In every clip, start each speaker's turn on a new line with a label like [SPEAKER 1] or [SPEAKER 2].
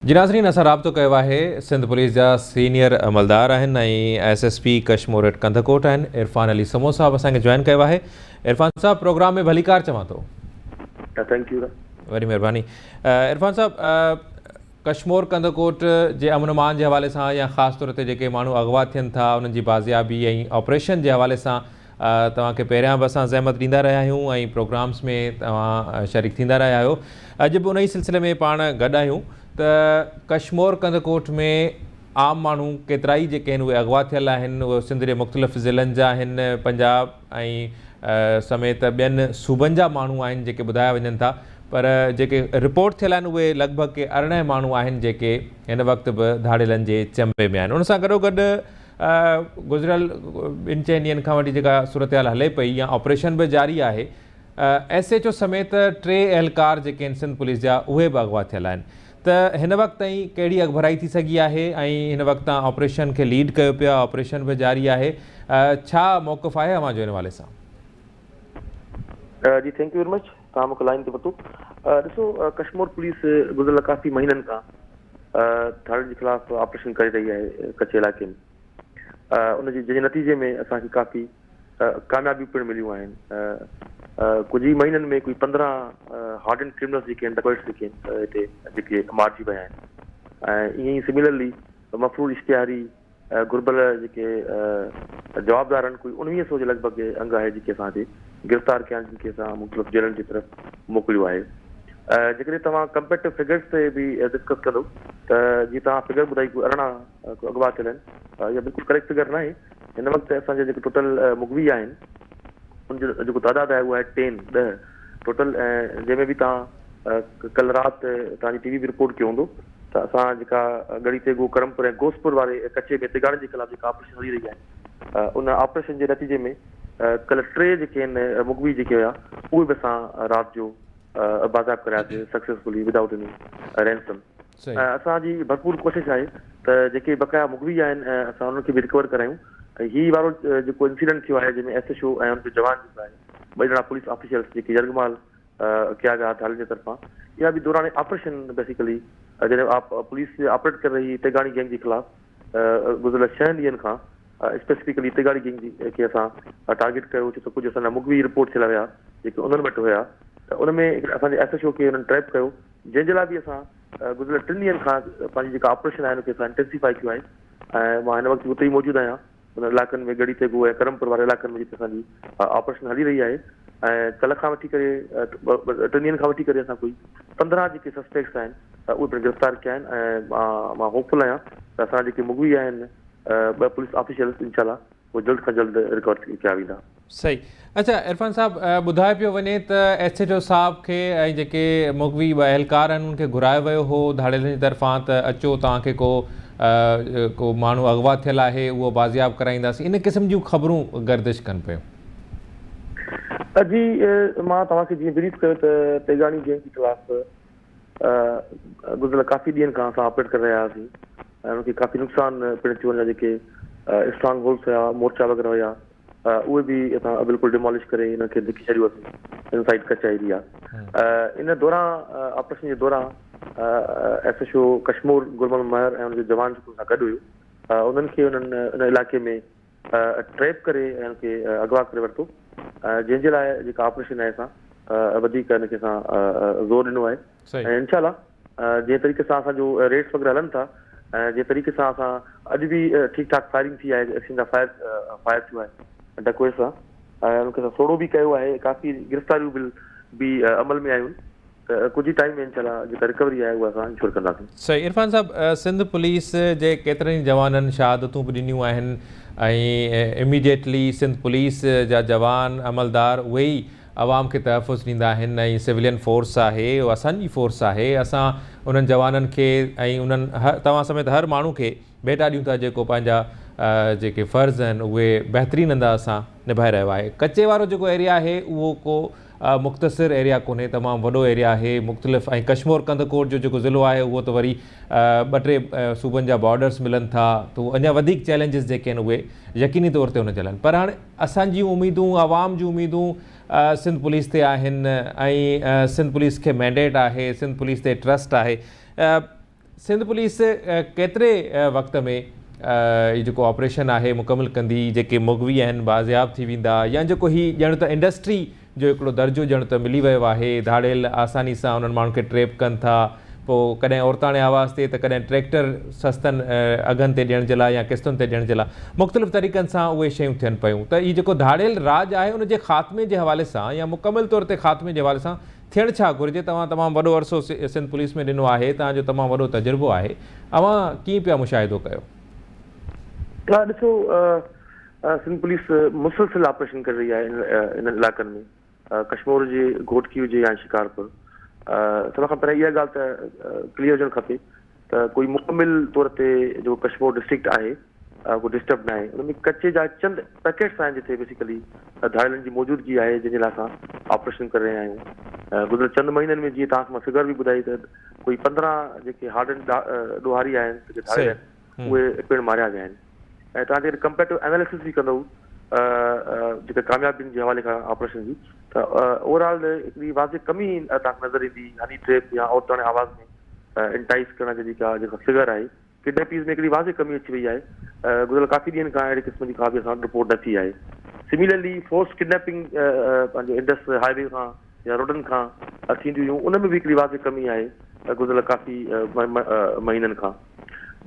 [SPEAKER 1] जी नाज़रीन, असां राब्तो कयो आहे सिंध पुलिस जा सीनियर अमलदार आहिनि ऐं SSP कश्मीर हेड कंदकोट आहिनि। इरफान अली समो साहब असांखे जॉइन कयो आहे। इरफान साहब, प्रोग्राम में भलीकार चवां थो।
[SPEAKER 2] Thank U.
[SPEAKER 1] वरी महिरबानी। इरफान साहब, कश्मीर कंदकोट जे अमन मान जे हवाले सां या ख़ासि तौर ते जेके माण्हू अगवा थियनि था उन्हनि जी बाज़ियाबी ऐं ऑपरेशन जे हवाले सां तव्हांखे पहिरियां बि असां ज़हमत ॾींदा रहिया आहियूं ऐं प्रोग्राम्स में तव्हां शरीक थींदा रहिया आहियो। अॼु बि उन ई सिलसिले में पाण गॾु आहियूं त कश्मीर कंदकोट में आम माण्हू केतिरा ई जेके आहिनि उहे अगवा थियल आहिनि। उहे सिंध जे मुख़्तलिफ़ ज़िलनि जा आहिनि, पंजाब ऐं समेत ॿियनि सूबनि जा माण्हू आहिनि जेके ॿुधाया वञनि था। पर जेके रिपोर्ट थियल आहिनि उहे लॻभॻि के 18 माण्हू आहिनि जेके हिन वक़्तु बि धाड़ेलनि जे चंबे में आहिनि। उन सां गॾोगॾु गुज़िरियल 2-4 ॾींहंनि खां वठी जेका सूरत हाल हले पई या ऑपरेशन बि जारी आहे, SHO समेत 3 एहलकार जेके आहिनि सिंध पुलिस जा उहे बि अगवा थियल आहिनि। त हिन वक़्तु ताईं कहिड़ी अॻभराई थी सघी आहे ऐं हिन वक़्तु तव्हां ऑपरेशन खे लीड कयो पिया, ऑपरेशन बि जारी आहे, छा मौक़िफ़ आहे अवां जो हिन हवाले सां?
[SPEAKER 2] जी थैंक यू वेरी मच। तव्हां मूंखे लाइन ते वरितो। ॾिसो, कश्मीर पुलिस गुज़िरियल काफ़ी महीननि खां धाड़नि जे ख़िलाफ़ ऑपरेशन करे रही आहे कच्छ इलाइक़े में। उनजे जंहिंजे नतीजे में असांखे काफ़ी कामयाबियूं पिणु मिलियूं आहिनि। कुझु ई महीननि में कोई 15 हार्डन क्रिमिनल्स जेके आहिनि, डकॉइट्स जेके आहिनि हिते जेके मारिजी विया आहिनि। ऐं ईअं ई सिमिलरली मफ़रूज़ इश्तिहारी घुर्बल जेके जवाबदार आहिनि, कोई 1900 जे लॻभॻि अंग आहे जेके असांजे गिरफ़्तार कया आहिनि, जिनखे असां मुख़्तलिफ़ जेलनि जी तरफ़ मोकिलियो आहे। जेकॾहिं तव्हां कंपेरेटिव फिगर्स ते बि डिस्कस कंदो त जीअं तव्हां फिगर ॿुधाई, कोई 18 अगवा थियल आहिनि, इहा बिल्कुलु करेक्ट फिगर न आहे। हिन वक़्तु असांजा जेके टोटल मुगवी आहिनि उनजो जेको तादाद आहे उहो आहे 10 टोटल। ऐं जंहिंमें बि तव्हां कल्ह राति तव्हांजी TV बि रिपोर्ट कयो हूंदो त असां जेका गढ़ी तेगो करमपुर ऐं घोसपुर वारे कच्चे में तिगाड़नि जे ख़िलाफ़ जेका ऑपरेशन हली रही आहे, उन ऑपरेशन जे नतीजे में कल्ह 3 जेके आहिनि मुगवी जेके हुया उहे बि असां राति जो बाज़ाब करायासीं सक्सेसफुली विदाउट एनी रैंसम। असांजी भरपूर कोशिशि आहे त जेके बक़ाया मुगवी आहिनि असां उन्हनि खे बि रिकवर करायूं। हीउ वारो जेको इंसिडेंट थियो आहे जंहिंमें SHO ऐं उनजो जवान जेको आहे, 2 ॼणा पुलिस ऑफिशियल्स जेके यरगमाल कया विया धाड़नि जे तरफ़ां, इहा बि दौरान ऑपरेशन बेसिकली जॾहिं पुलिस ऑपरेट करे रही तेगाड़ी गैंग जे ख़िलाफ़ गुज़िरियल 6 ॾींहंनि खां स्पेसिफिकली तेगाड़ी गैंग जी खे असां टारगेट कयो। छो त कुझु असांजा मुगवी रिपोर्ट थियल हुया जेके उन्हनि वटि हुया, त उनमें असांजे SHO खे उन्हनि ट्रैप कयो, जंहिंजे लाइ बि असां गुज़िरियल 3 ॾींहंनि खां पंहिंजी जेका ऑपरेशन आहे उनखे असां इंटेंसिफाई कयो आहे। ऐं मां हिन वक़्तु हुते ई मौजूदु आहियां उन इलाइक़नि में, गढ़ी तेगो ऐं करमपुर वारे इलाइक़नि में जिते असांजी ऑपरेशन हली रही आहे। ऐं कल्ह खां वठी करे 3 ॾींहंनि खां वठी करे असां कोई 15 जेके सस्पेक्ट्स आहिनि उहे पिणु गिरफ़्तार कया आहिनि। ऐं मां होपफुल आहियां त असां जेके मुगवी आहिनि 2 पुलिस ऑफिशियल्स इंशाल्लाह उहे जल्द खां जल्द रिकवर कया वेंदा।
[SPEAKER 1] सही। अच्छा इरफान साहब, ॿुधाए पियो वञे त SHO साहब खे ऐं जेके मुगवी एहलकार आहिनि उनखे घुरायो वियो हो धाड़ेलनि जी तरफ़ां त अचो तव्हांखे को माण्हू अगवा थियल आहे उहो बाज़ियाब कराईंदासीं, इन क़िस्म जूं ख़बरूं गर्दिश कनि पियूं।
[SPEAKER 2] जी मां तव्हांखे जीअं ब्रीफ कयो त तेगाड़ी गैंग जे ख़िलाफ़ गुज़िरियल काफ़ी ॾींहंनि खां असां ऑपरेट करे रहिया हुआसीं ऐं उनखे काफ़ी नुक़सान पिणु थियो। उनजा जेके स्ट्रॉन्ग होल्ड्स हुया, मोर्चा वग़ैरह हुया, उहे बि असां बिल्कुलु डिमोलिश करे हिनखे धिकी छॾियोसीं इनसाइड कच्छ एरिया। इन दौरान ऑपरेशन जे दौरान SHO कश्मीर गुलमल महर ऐं उनजो जवान जेको सां गॾु हुयो, उन्हनि खे उन्हनि इन इलाइक़े में ट्रैप करे ऐं उनखे अगवा करे वरितो, जंहिंजे लाइ जेका ऑपरेशन आहे असां वधीक हिनखे असां ज़ोर ॾिनो आहे। ऐं इनशाला जंहिं तरीक़े सां असांजो रेट्स वग़ैरह हलनि था ऐं जंहिं तरीक़े सां असां अॼु बि ठीकु ठाक फायरिंग थी आहे, एक्शन जा फायर थियो आहे डकोइट सां, ऐं उनखे असां सोड़ो बि कयो आहे, काफ़ी गिरफ़्तारियूं बि अमल में आयूं। त कुझु ई टाइम में इंशाल्लाह जेका रिकवरी आहे उहा असां इंश्योर कंदासीं।
[SPEAKER 1] सही। इरफान साहब, सिंध पुलिस जे केतिरनि ई जवाननि शहादतूं बि ॾिनियूं आहिनि ऐं इमीडिएटली सिंध पुलिस जा जवान अमलदार उहे ई आवाम खे तहफ़ुज़ ॾींदा आहिनि ऐं सिविलियन फोर्स आहे, उहा असांजी फोर्स आहे। असां उन्हनि जवाननि खे ऐं उन्हनि तव्हां समेत हर माण्हू खे भेटा ॾियूं था जेको पंहिंजा जेके फ़र्ज़ आहिनि उहे बहितरीन अंदाज़ सां निभाए रहियो आहे। कच्चे वारो जेको एरिया आहे उहो को मुख़्तसिर एरिया कोन्हे, तमामु वॾो एरिया आहे मुख़्तलिफ़। ऐं कश्मीर कंदकोट जो जेको ज़िलो आहे उहो त वरी 2-3 सूबनि जा बॉर्डर्स मिलनि था, त उहे अञा वधीक चैलेंजिस जेके आहिनि उहे यकीनी तौर ते हुन जे लाइ। पर हाणे असांजी उमेदूं, आवाम जूं उमेदूं सिंध पुलिस ते आहिनि ऐं सिंध पुलिस खे मैंडेट आहे, सिंध पुलिस ते ट्रस्ट आहे। सिंध पुलिस केतिरे वक़्त में ये जेको ऑपरेशन आहे मुकमिल कंदी, जेके मुग़वी आहिनि बाज़ियाब थी वेंदा, या जेको ही ॼण त इंडस्ट्री जो हिकिड़ो दर्जो ॼण त मिली वियो आहे, धाड़ियल आसानी सां उन्हनि माण्हुनि खे ट्रेप कनि था, पोइ कॾहिं औरताणे आवाज़ ते त कॾहिं ट्रैक्टर सस्तनि अघनि ते ॾियण जे लाइ या किस्तुनि ते ॾियण जे लाइ मुख़्तलिफ़ तरीक़नि सां उहे शयूं थियनि पियूं। त इहो जेको धाड़ियल राज आहे उनजे ख़ात्मे जे हवाले सां या मुकमिल तौर ते ख़ात्मे जे हवाले सां थियणु छा घुरिजे? तव्हां तमामु वॾो अरसो सिंध पुलिस में ॾिनो आहे, तव्हांजो तमामु वॾो तजुर्बो आहे, अवां कीअं पिया मुशाहिदो कयो?
[SPEAKER 2] हा, ॾिसो, सिंध पुलिस मुसलसिल ऑपरेशन करे रही आहे इन इलाइक़नि में, कश्मीर जे घोटकी हुजे या शिकारपुर। सभ खां पहिरियों इहा ॻाल्हि त क्लियर हुजणु खपे त कोई मुकमिल तौर ते जो कश्मीर डिस्ट्रिक्ट आहे को डिस्टर्ब न आहे। उन में कचे जा चंद पैकेट्स आहिनि जिथे बेसिकली धाड़ियलनि जी मौजूदगी आहे, जंहिंजे लाइ असां ऑपरेशन करे रहिया आहियूं। गुज़िरियल चंद महीननि में जीअं तव्हांखे मां फिगर बि ॿुधाई त कोई 15 जेके हार्डन ॾोहारी आहिनि, जेके धाड़ियल आहिनि, उहे पिणु मारिया विया आहिनि। ऐं तव्हां जेकॾहिं कंपेरेटिव एनालिसिस बि कंदव जेके कामयाबियुनि जे हवाले खां ऑपरेशन जी, त ओवरऑल हिकिड़ी वाज़े कमी तव्हांखे नज़र ईंदी हनी ट्रेप या औरताणे आवाज़ में इंटाइस करण जी जेका फिगर आहे। किडनैपीज़ में हिकिड़ी वाज़े कमी अची वई आहे। गुज़िरियल काफ़ी ॾींहंनि खां अहिड़े क़िस्म जी का बि असां रिपोर्ट न थी आहे। सिमिलरली फोर्स किडनैपिंग पंहिंजो इंडस हाईवे खां या रोडनि खां थींदियूं हुयूं, उन में बि हिकिड़ी वाज़े कमी आहे गुज़िरियल काफ़ी महीननि खां।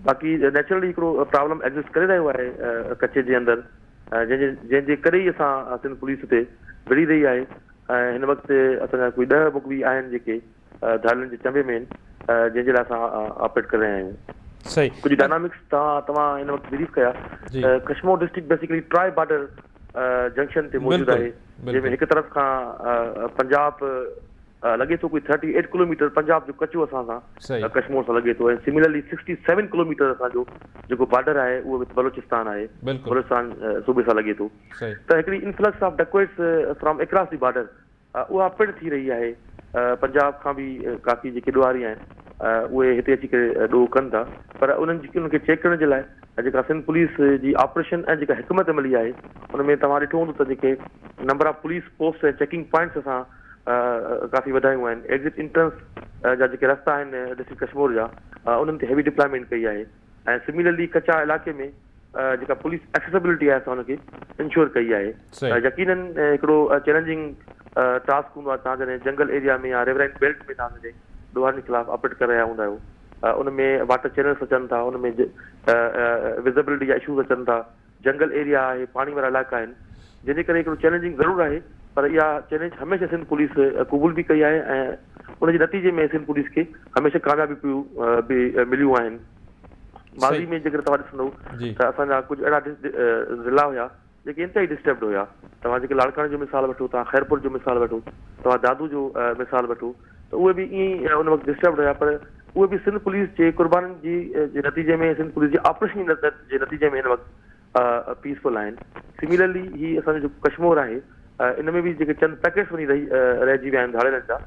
[SPEAKER 2] बाक़ी नेचुरली हिकिड़ो प्रॉब्लम एग्ज़िस्ट करे रहियो आहे कचे जे अंदरि, जंहिंजे करे ई असां सिंध पुलिस ते विढ़ी रही आहे। ऐं हिन वक़्तु असांजा कोई 10 मुग़वी आहिनि जेके धाड़ियलनि जे चंबे में आहिनि, जंहिंजे लाइ असां ऑपरेट करे रहिया आहियूं।
[SPEAKER 1] सही
[SPEAKER 2] कुछ डायनामिक्स तव्हां हिन वक़्तु ब्रीफ कया। Kashmir district basically try border junction ते मौजूदु आहे, जंहिंमें हिकु तरफ़ खां पंजाब लॻे थो कोई 38 किलोमीटर पंजाब जो कचो असां सां कश्मीर सां लॻे थो। ऐं सिमिलरली 67 किलोमीटर असांजो जेको बॉर्डर आहे उहो बलोचिस्तान आहे, बलोचिस्तान सूबे सां लॻे थो। त हिकिड़ी influx of dacoits from across the border उहा पिणु थी रही आहे। पंजाब खां बि काफ़ी जेके ॾोहारी आहिनि उहे हिते अची करे ॾोह कनि था, पर उनखे चेक करण जे लाइ जेका सिंध पुलिस जी ऑपरेशन ऐं जेका हिकमत अमली आहे उन में तव्हां ॾिठो हूंदो त जेके नंबर ऑफ पुलिस पोस्ट ऐं चेकिंग पॉइंट्स असां काफ़ी वधायूं आहिनि। एग्ज़िट इंट्रेंस जा जेके रस्ता आहिनि डिस्ट्रिक्ट कश्मीर जा उन्हनि ते हेवी डिप्लॉयमेंट कई आहे। ऐं सिमिलरली कचा इलाइक़े में जेका पुलिस एक्सेसिबिलिटी आहे असां हुनखे इंश्योर कई आहे। यकीनन हिकिड़ो चैलेंजिंग टास्क हूंदो आहे तव्हां जॾहिं जंगल एरिया में या रिवराइन बेल्ट में तव्हां जॾहिं ॾोहारनि जे ख़िलाफ़ ऑपरेट करे रहिया हूंदा आहियो, उन में वाटर चैनल्स अचनि था, उन में विज़िबिलिटी जा इशूज़ अचनि था, जंगल एरिया आहे, पाणी वारा इलाइक़ा आहिनि, जंहिंजे करे हिकिड़ो चैलेंजिंग ज़रूरु आहे। पर इहा चैलेंज हमेशह सिंध पुलिस क़बूल बि कई आहे ऐं उनजे नतीजे में सिंध पुलिस खे हमेशह कामयाबियूं बि मिलियूं आहिनि। माज़ी में जेकर तव्हां ॾिसंदव त असांजा कुझु अहिड़ा ज़िला हुया जेके इंतहाई डिस्टर्ब्ड हुया। तव्हां जेके लाड़काणे जो मिसाल वठो, तव्हां ख़ैरपुर जो मिसाल वठो, तव्हां दादू जो मिसाल वठो, त उहे बि ईअं ई उन वक़्तु डिस्टर्ब्ड हुया। पर उहे बि सिंध पुलिस जे कुर्बानीनि जे नतीजे में, सिंध पुलिस जे ऑपरेशन जे नतीजे में हिन वक़्तु पीसफुल आहिनि। सिमिलरली ही असांजो जेको कश्मीर आहे इन में बि जेके चंद पैकेट्स वञी रहिजी विया आहिनि धाड़ियलनि जा,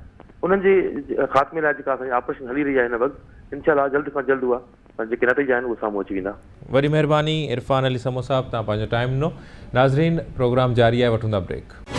[SPEAKER 2] उन्हनि जे ख़ात्मे लाइ जेका असांजी ऑपरेशन हली रही आहे हिन वक़्तु, इंशाअल्लाह जल्द खां जल्द उहा जेके नतीजा आहिनि उहे साम्हूं अची वेंदा।
[SPEAKER 1] वॾी महिरबानी इरफान अली समो साहब, तव्हां पंहिंजो टाइम ॾिनो। नाज़रीन, प्रोग्राम जारी आहे, वठूं था ब्रेक।